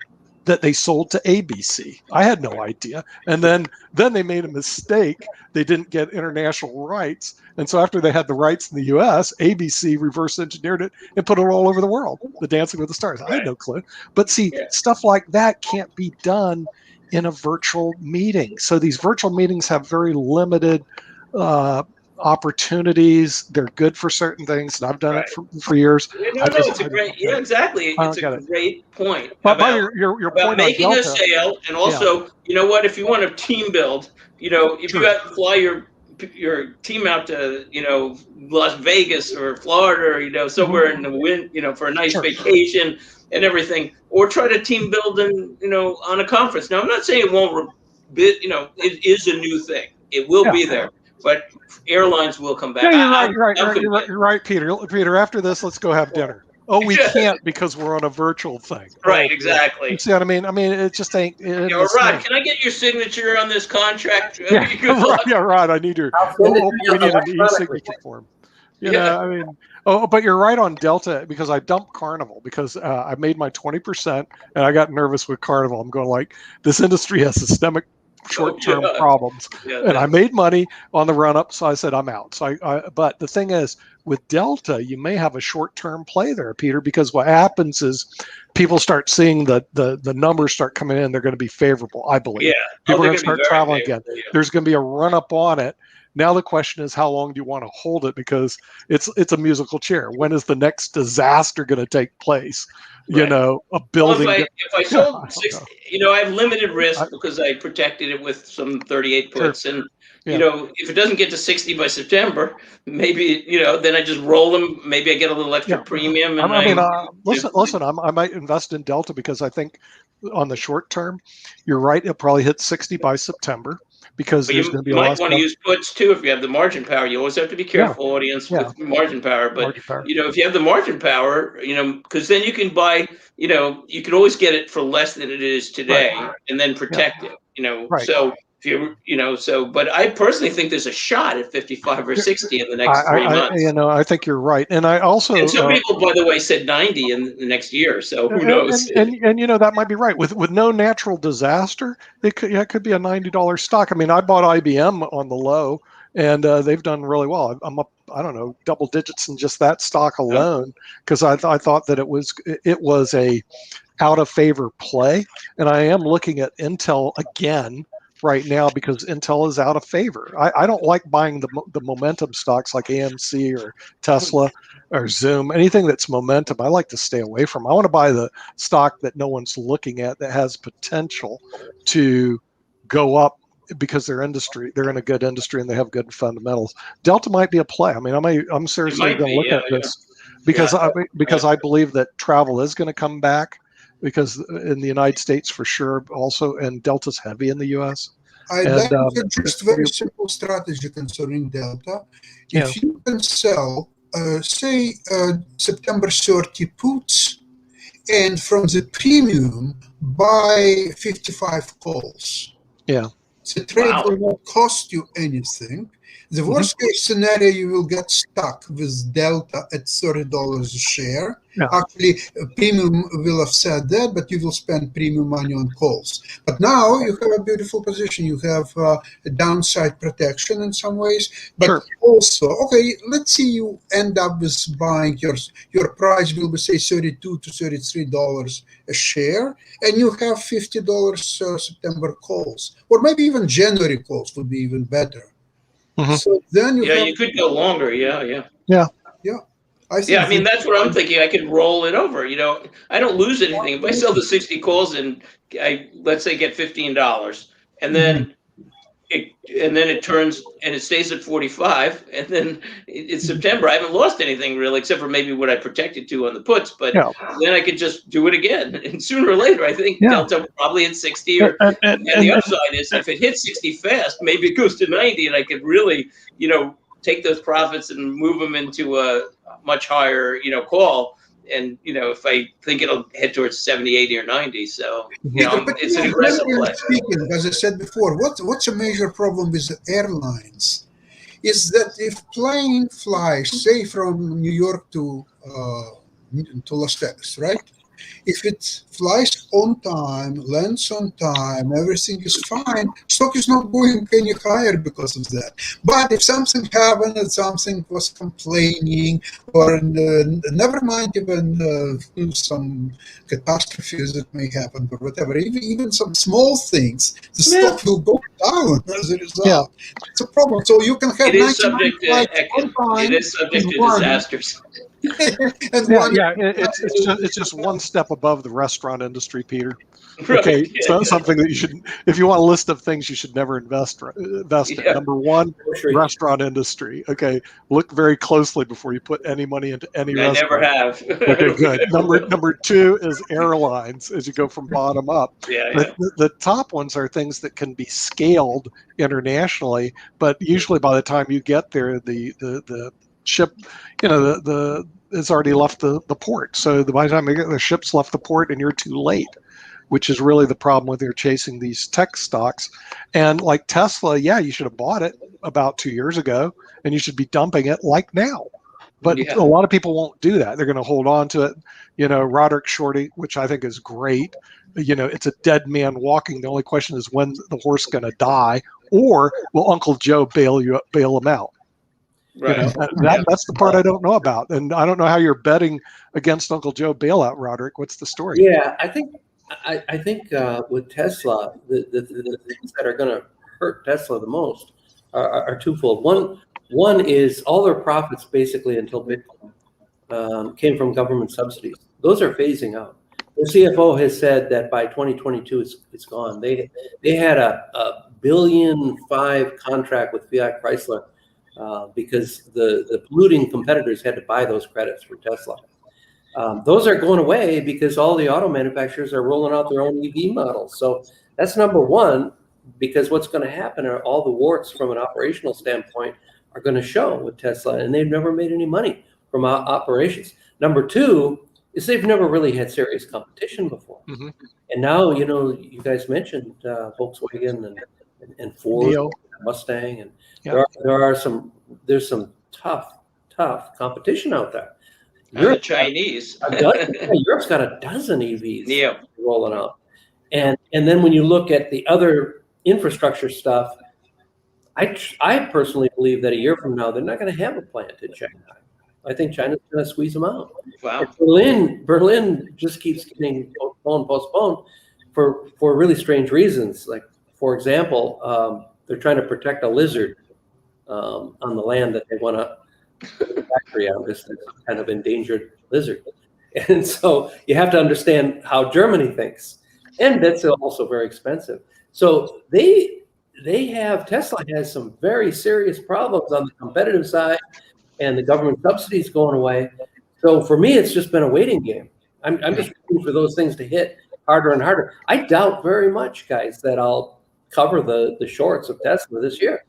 that they sold to ABC. I had no idea. And then they made a mistake. They didn't get international rights. And so after they had the rights in the US, ABC reverse engineered it and put it all over the world. The Dancing with the Stars." I had no clue. But see, stuff like that can't be done in a virtual meeting. So these virtual meetings have very limited opportunities. They're good for certain things, and I've done it for years. It's a great, exactly. It's a great point. But your point making on a sale, and also, you know what? If you want to team build, if you got to fly your team out to Las Vegas or Florida, or somewhere in the wind, for a nice vacation and everything, or try to team build on a conference. Now, I'm not saying it won't. It is a new thing. It will be there. But airlines will come back. Yeah, you're right, Peter. Peter, after this, let's go have dinner. Oh, we can't because we're on a virtual thing. Right, exactly. You see what I mean? I mean, it just ain't. Rod, can I get your signature on this contract? Rod, I need your. We need an e-signature form. I mean, but you're right on Delta, because I dumped Carnival because I made my 20% and I got nervous with Carnival. I'm going like, this industry has systemic short-term problems, and I made money on the run-up, so I said I'm out. So but the thing is, with Delta, you may have a short-term play there, Peter, because what happens is people start seeing the numbers start coming in. They're going to be favorable, I believe. Yeah, people are going to start traveling again. There's going to be a run-up on it. Now the question is, how long do you want to hold it? Because it's a musical chair. When is the next disaster going to take place? You Right. know, a Well, building. if I Yeah, I sold don't six, know. I have limited risk because I protected it with some 38 Sure. puts, and Yeah. if it doesn't get to 60 by September, maybe then I just roll them. Maybe I get a little extra Yeah. premium, and I mean, listen. I might invest in Delta because I think on the short term, you're right. It'll probably hit 60 by September because But there's going to be you a lot might of want to stuff. use puts too if you have the margin power. You always have to be Yeah. careful, audience, Yeah. with margin power. But Margin power. if you have the margin power, because then you can buy. You can always get it for less than it is today, and then protect it. Right. So if but I personally think there's a shot at 55 or 60 in the next 3 months. I think you're right, and I also And some people, by the way, said 90 in the next year. So who knows? and that might be right. With no natural disaster, it could be a $90 stock. I mean, I bought IBM on the low, and they've done really well. I'm up, I don't know, double digits in just that stock alone because I thought that it was a out of favor play, and I am looking at Intel again right now because Intel is out of favor. I don't like buying the momentum stocks like AMC or Tesla or Zoom, anything that's momentum. I like to stay away from. I want to buy the stock that no one's looking at that has potential to go up because they're in a good industry and they have good fundamentals. Delta might be a play. I mean, I'm seriously going to look at this because I believe that travel is going to come back. Because in the United States for sure also, and Delta's heavy in the U.S. I'd And like to suggest very simple strategy concerning Delta. If you can sell, say, September 30 puts, and from the premium, buy 55 calls. Yeah. The trade will not cost you anything. The worst case scenario, you will get stuck with Delta at $30 a share. Yeah. Actually, premium will offset that, but you will spend premium money on calls. But now you have a beautiful position. You have a downside protection in some ways. But also, okay, let's see you end up with buying your price will be, say, $32 to $33 a share, and you have $50 September calls, or maybe even January calls would be even better. So then you could go longer. Yeah. I mean, that's what I'm thinking. I could roll it over. I don't lose anything if I sell the 60 calls and let's say get $15, and then it turns and it stays at 45, and then it's September. I haven't lost anything really, except for maybe what I protected to on the puts. But then I could just do it again, and sooner or later, I think Delta probably hit 60. And the upside is if it hits 60 fast, maybe it goes to 90, and I could really, take those profits and move them into a much higher, call. And, if I think it'll head towards 70, 80, or 90. So, it's an aggressive play. Speaking, as I said before, what's a major problem with the airlines is that if plane flies, say, from New York to Las Vegas, right? If it flies on time, lands on time, everything is fine, stock is not going any higher because of that. But if something happened and something was complaining, or never mind even some catastrophes that may happen or whatever, even some small things, the stock will go down as a result. It's a problem. So you can have it is subject to disasters. It's just one step above the restaurant industry, Peter. Okay, so something that you should, if you want a list of things you should never invest in. Number one, restaurant industry. Okay, look very closely before you put any money into any restaurant. I never have. Okay, good. Number two is airlines. As you go from bottom up, the top ones are things that can be scaled internationally, but usually by the time you get there, the ship, it's already left the port. So by the time the ship's left the port and you're too late, which is really the problem with you're chasing these tech stocks. And like Tesla, you should have bought it about 2 years ago, and you should be dumping it like now. But a lot of people won't do that. They're going to hold on to it. Roderick Shorty, which I think is great. It's a dead man walking. The only question is when the horse going to die, or will Uncle Joe bail him out? Right. That's the part I don't know about, and I don't know how you're betting against Uncle Joe bailout, Roderick. What's the story? Yeah, I think with Tesla, the things that are going to hurt Tesla the most are twofold. One is all their profits basically until Bitcoin came from government subsidies. Those are phasing out. The CFO has said that by 2022 it's gone. They had a $1.5 billion contract with Fiat Chrysler because the polluting competitors had to buy those credits for Tesla. Those are going away because all the auto manufacturers are rolling out their own EV models. So that's number one, because what's going to happen are all the warts from an operational standpoint are going to show with Tesla, and they've never made any money from operations. Number two is they've never really had serious competition before. Mm-hmm. And now, you guys mentioned Volkswagen and Ford, Neo. Mustang, and there's some tough competition out there. The Chinese. Europe's got a dozen EVs rolling out. And then when you look at the other infrastructure stuff, I personally believe that a year from now, they're not going to have a plant in Shanghai. I think China's going to squeeze them out. Wow. Berlin just keeps getting postponed for really strange reasons. Like, for example, they're trying to protect a lizard on the land that they want to put a factory on, this kind of endangered lizard. And so you have to understand how Germany thinks. And that's also very expensive. So Tesla has some very serious problems on the competitive side, and the government subsidies going away. So for me, it's just been a waiting game. I'm just waiting for those things to hit harder and harder. I doubt very much, guys, that I'll cover the shorts of Tesla this year.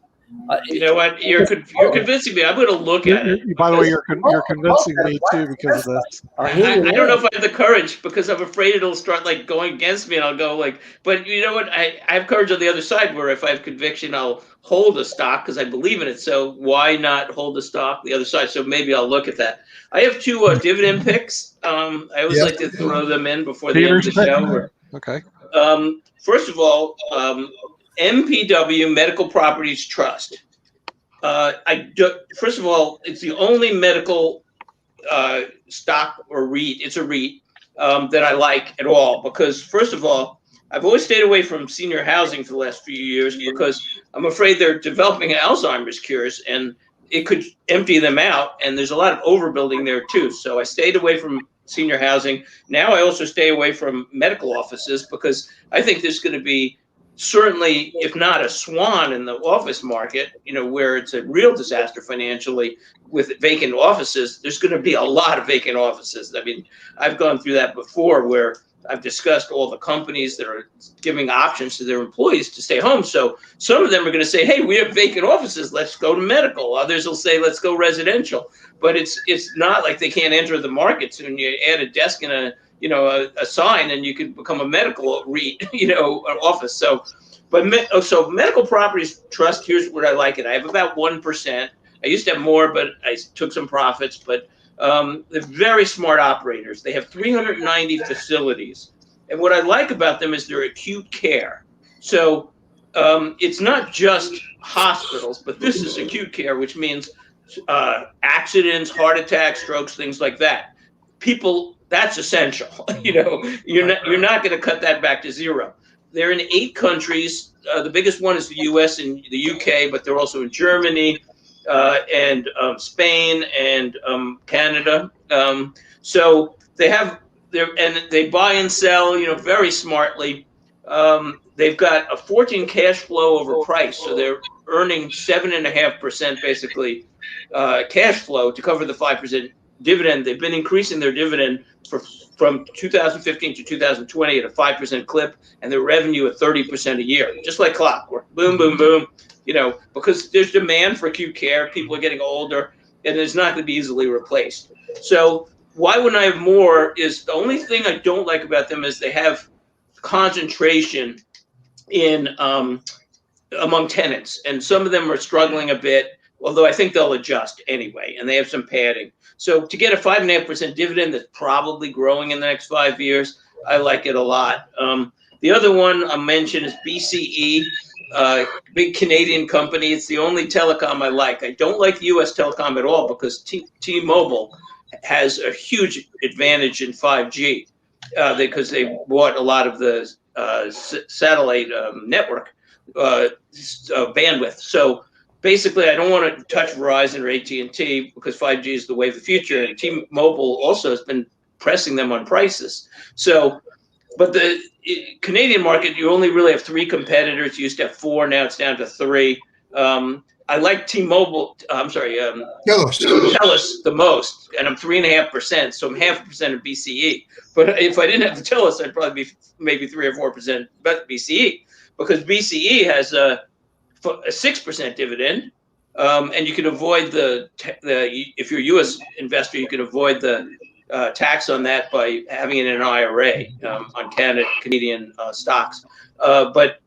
You know what? You're convincing me. I'm going to look at it. By the way, you're convincing me too because of this. I don't know if I have the courage, because I'm afraid it'll start like going against me, and I'll go like. But you know what? I have courage on the other side, where if I have conviction, I'll hold a stock because I believe in it. So why not hold the stock the other side? So maybe I'll look at that. I have two dividend picks. I always like to throw them in before the end of the show. Okay. First of all, MPW, Medical Properties Trust. First of all, it's the only medical stock or REIT. It's a REIT that I like at all, because first of all, I've always stayed away from senior housing for the last few years because I'm afraid they're developing Alzheimer's cures and it could empty them out. And there's a lot of overbuilding there too. So I stayed away from senior housing. Now I also stay away from medical offices because I think there's going to be certainly, if not a swan in the office market, where it's a real disaster financially with vacant offices, there's going to be a lot of vacant offices. I mean, I've gone through that before where I've discussed all the companies that are giving options to their employees to stay home. So some of them are going to say, hey, we have vacant offices, let's go to medical. Others will say, let's go residential. But it's not like they can't enter the market soon. You add a desk and a sign, and you can become a medical REIT, an office. So Medical Properties Trust, here's what I like it. I have about 1%. I used to have more, but I took some profits. But they're very smart operators. They have 390 facilities. And what I like about them is their acute care. So it's not just hospitals, but this is acute care, which means accidents, heart attacks, strokes, things like that. People, that's essential. You're not going to cut that back to zero. They're in 8 countries. The biggest one is the U.S. and the U.K., but they're also in Germany and Spain and Canada. So they buy and sell, very smartly. They've got a 14 cash flow over price, so they're earning 7.5% basically cash flow to cover the 5% dividend. They've been increasing their dividend from 2015 to 2020 at a 5% clip, and their revenue at 30% a year, just like clockwork. Boom, boom, boom. Because there's demand for acute care. People are getting older, and it's not going to be easily replaced. So why wouldn't I have more? Is the only thing I don't like about them is they have concentration in among tenants, and some of them are struggling a bit. Although I think they'll adjust anyway, and they have some padding. So to get a 5.5% dividend that's probably growing in the next 5 years, I like it a lot. The other one I mentioned is BCE, big Canadian company. It's the only telecom I like. I don't like the U.S. telecom at all because T-Mobile has a huge advantage in 5G because they bought a lot of the satellite network bandwidth. So basically, I don't want to touch Verizon or AT&T because 5G is the way of the future, and T-Mobile also has been pressing them on prices. So, but the Canadian market, you only really have 3 competitors. You used to have 4, now it's down to 3. I like T-Mobile. I'm sorry, TELUS the most, and I'm 3.5%, so I'm 0.5% of BCE. But if I didn't have the TELUS, I'd probably be maybe 3 or 4% BCE, because BCE has a 6% dividend, and you can avoid the if you're a U.S. investor, you can avoid the tax on that by having it in an IRA on Canadian stocks. But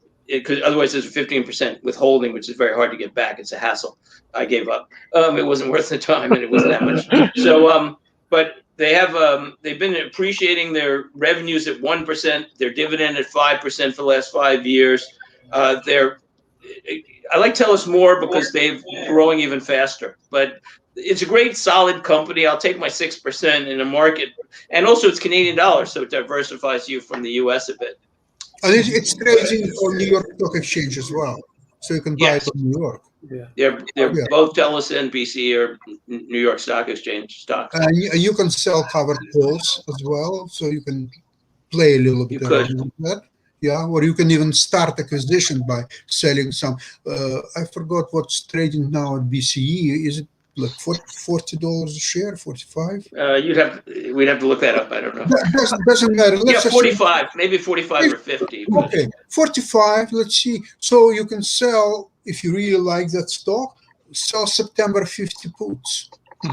otherwise, there's a 15% withholding, which is very hard to get back. It's a hassle. I gave up. It wasn't worth the time, and it wasn't that much. So, but they have they've been appreciating their revenues at 1%, their dividend at 5% for the last 5 years. I like TELUS more because they're growing even faster. But it's a great, solid company. I'll take my 6% in the market, and also it's Canadian dollars, so it diversifies you from the U.S. a bit. And it's trading on New York Stock Exchange as well, so you can buy it in New York. They're both TELUS and BCE are New York Stock Exchange stocks. And you can sell covered calls as well, so you can play a little bit around with that. Yeah, or you can even start acquisition by selling some. I forgot what's trading now at BCE. Is it like $40 a share, 45? We'd have to look that up. I don't know. Doesn't matter. Let's 45, maybe 45 or 50. Okay, 45. Let's see. So you can sell, if you really like that stock, sell September 50 puts.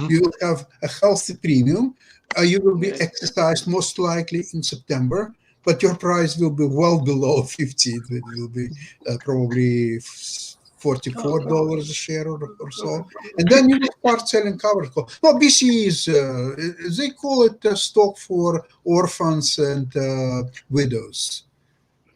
You will have a healthy premium. You will be exercised most likely in September, but your price will be well below 50. It will be probably $44 a share or so. And then you will start selling covered call. Well, BCE is, they call it a stock for orphans and widows.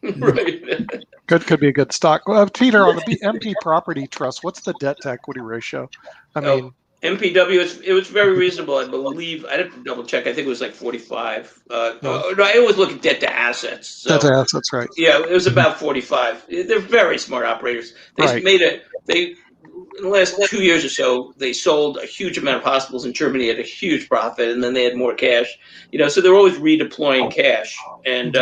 Right. Could be a good stock. Peter, on the MP Property Trust, what's the debt to equity ratio? I mean, MPW, it was very reasonable, I believe. I'd have to double check. I think it was like 45. No, I always look at debt to assets. So, debt to assets, right? Yeah, it was about 45. They're very smart operators. They in the last 2 years or so, they sold a huge amount of hospitals in Germany at a huge profit, and then they had more cash. So they're always redeploying cash, and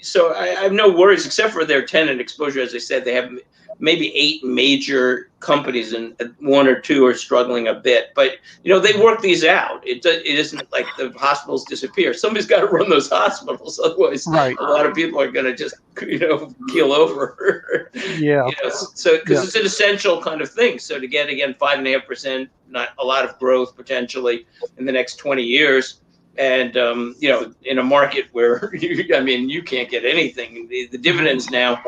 so I have no worries except for their tenant exposure. As I said, they have maybe 8 major companies, and 1 or 2 are struggling a bit. But they work these out. It isn't like the hospitals disappear. Somebody's got to run those hospitals, otherwise, a lot of people are going to just keel over. Yeah. So because it's an essential kind of thing. So to get 5.5%, not a lot of growth potentially in the next 20 years. And, in a market where, you can't get anything. The dividends now,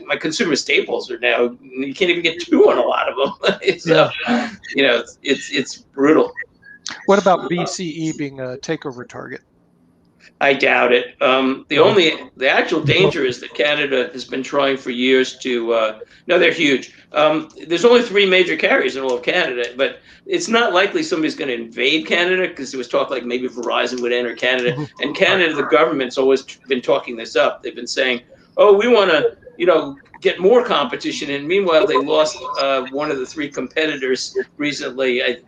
my consumer staples are now, you can't even get 2 on a lot of them. So, it's brutal. What about BCE being a takeover target? I doubt it. The actual danger is that Canada has been trying for years to. No, they're huge. There's only 3 major carriers in all of Canada, but it's not likely somebody's going to invade Canada, because there was talk like maybe Verizon would enter Canada. And Canada, the government's always been talking this up. They've been saying, "Oh, we want to, get more competition." And meanwhile, they lost one of the 3 competitors recently. I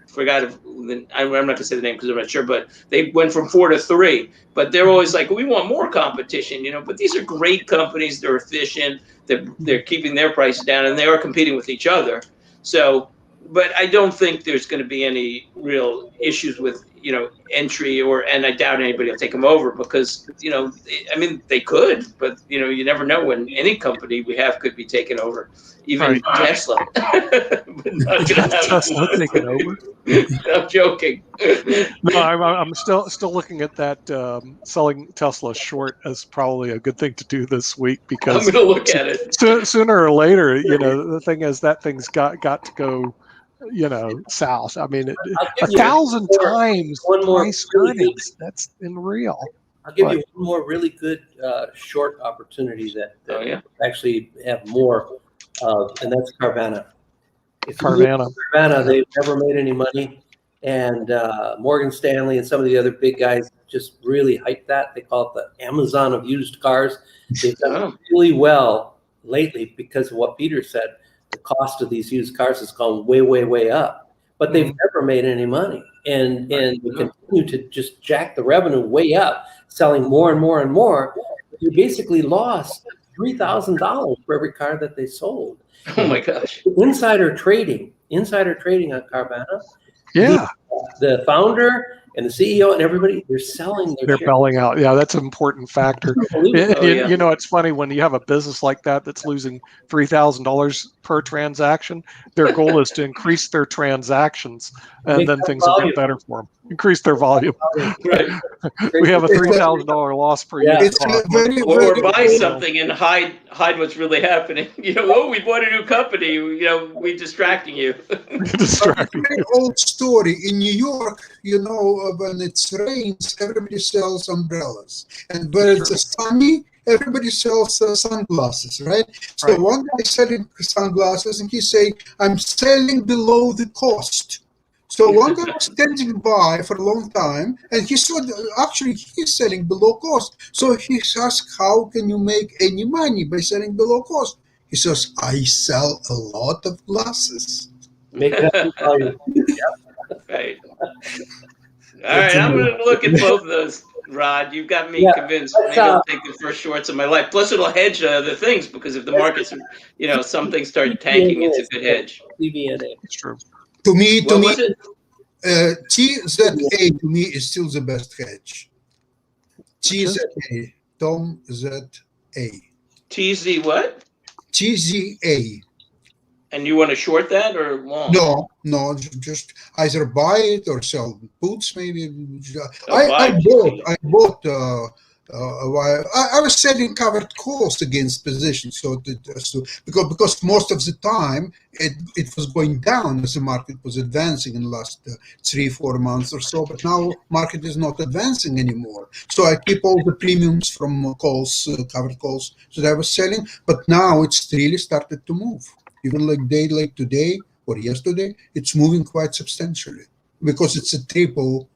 forgot I'm not going to say the name because I'm not sure, but they went from 4 to 3. But they're always like, we want more competition, But these are great companies. They're efficient. They're keeping their prices down, and they are competing with each other. So, but I don't think there's going to be any real issues with entry, and I doubt anybody will take them over, because they could, but you never know when any company we have could be taken over, even Tesla. But not gonna happen. Tesla taken over? I'm joking. No, I'm still looking at that selling Tesla short as probably a good thing to do this week, because I'm going to look at it. Sooner or later, the thing is that thing's got to go south. I mean, 1,000 times price earnings. That's unreal. I'll give you one more really good short opportunity that actually have more, and that's Carvana. Carvana, they've never made any money, and Morgan Stanley and some of the other big guys just really hype that. They call it the Amazon of used cars. They've done really well lately because of what Peter said. the cost of these used cars has gone way, way, way up, but they've never made any money. And they continue to just jack the revenue way up, selling more and more and more. You basically lost $3,000 for every car that they sold. Oh my gosh. Insider trading on Carvana. Yeah. The founder and the CEO and everybody, they're selling their They're shares. belling out. Yeah, that's an important factor. Unbelievable. Oh, yeah. You know, it's funny when you have a business like that that's losing $3,000 per transaction. Their goal is to increase their transactions, and Make then that things will volume. get better for them. Increase their volume. Right. We have a $3,000 loss per Yeah. unit It's cost. very, Or very buy something and hide what's really happening. Oh, we bought a new company. We're distracting you. Distracting. very old story. In New York, when it rains, everybody sells umbrellas. And when it's sunny, everybody sells sunglasses, right? So Right. one guy selling sunglasses, and he say, I'm selling below the cost. So one guy was standing by for a long time, and he saw actually he's selling below cost. So he asked, how can you make any money by selling below cost? He says, I sell a lot of glasses. Make that volume. Right. All right, I'm going to look at both of those, Rod. You've got me convinced. Maybe I'll take the first shorts of my life. Plus, it'll hedge the things, because if the markets, some things start tanking, it's a good hedge. TVNA. It's true. To me, What was it? TZA to me is still the best hedge. TZA, Tom ZA. TZ what? TZA. And you want to short that or long? No, just either buy it or sell puts maybe. Oh, I bought. I was selling covered calls against positions, so because most of the time it was going down as the market was advancing in the last 3-4 months or so, but now market is not advancing anymore. So I keep all the premiums from calls, covered calls that I was selling, but now it's really started to move. Even like today or yesterday, it's moving quite substantially because it's a triple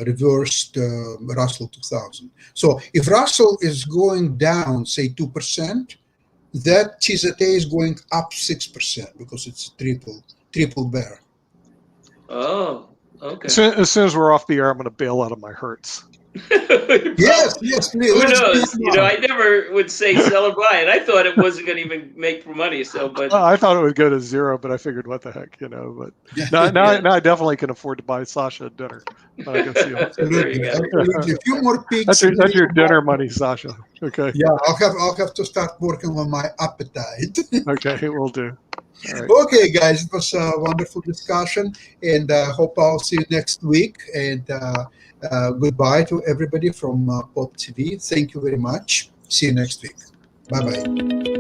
reversed Russell 2000. So if Russell is going down, say 2%, that TZA is going up 6% because it's a triple bear. Oh, okay. As soon as we're off the air, I'm going to bail out of my Hertz. Yes, please. Who knows? I never would say sell or buy it. I thought it wasn't going to even make for money. So, but I thought it would go to zero, but I figured, what the heck, But now I definitely can afford to buy Sasha a dinner. I can see him. There you go. Absolutely. A few more peaks. That's your dinner money, Sasha. Okay. Yeah, I'll have to start working on my appetite. Okay, we'll do. All right. Okay, guys, it was a wonderful discussion, and I hope I'll see you next week. And goodbye to everybody from Pop TV. Thank you very much. See you next week. Bye-bye.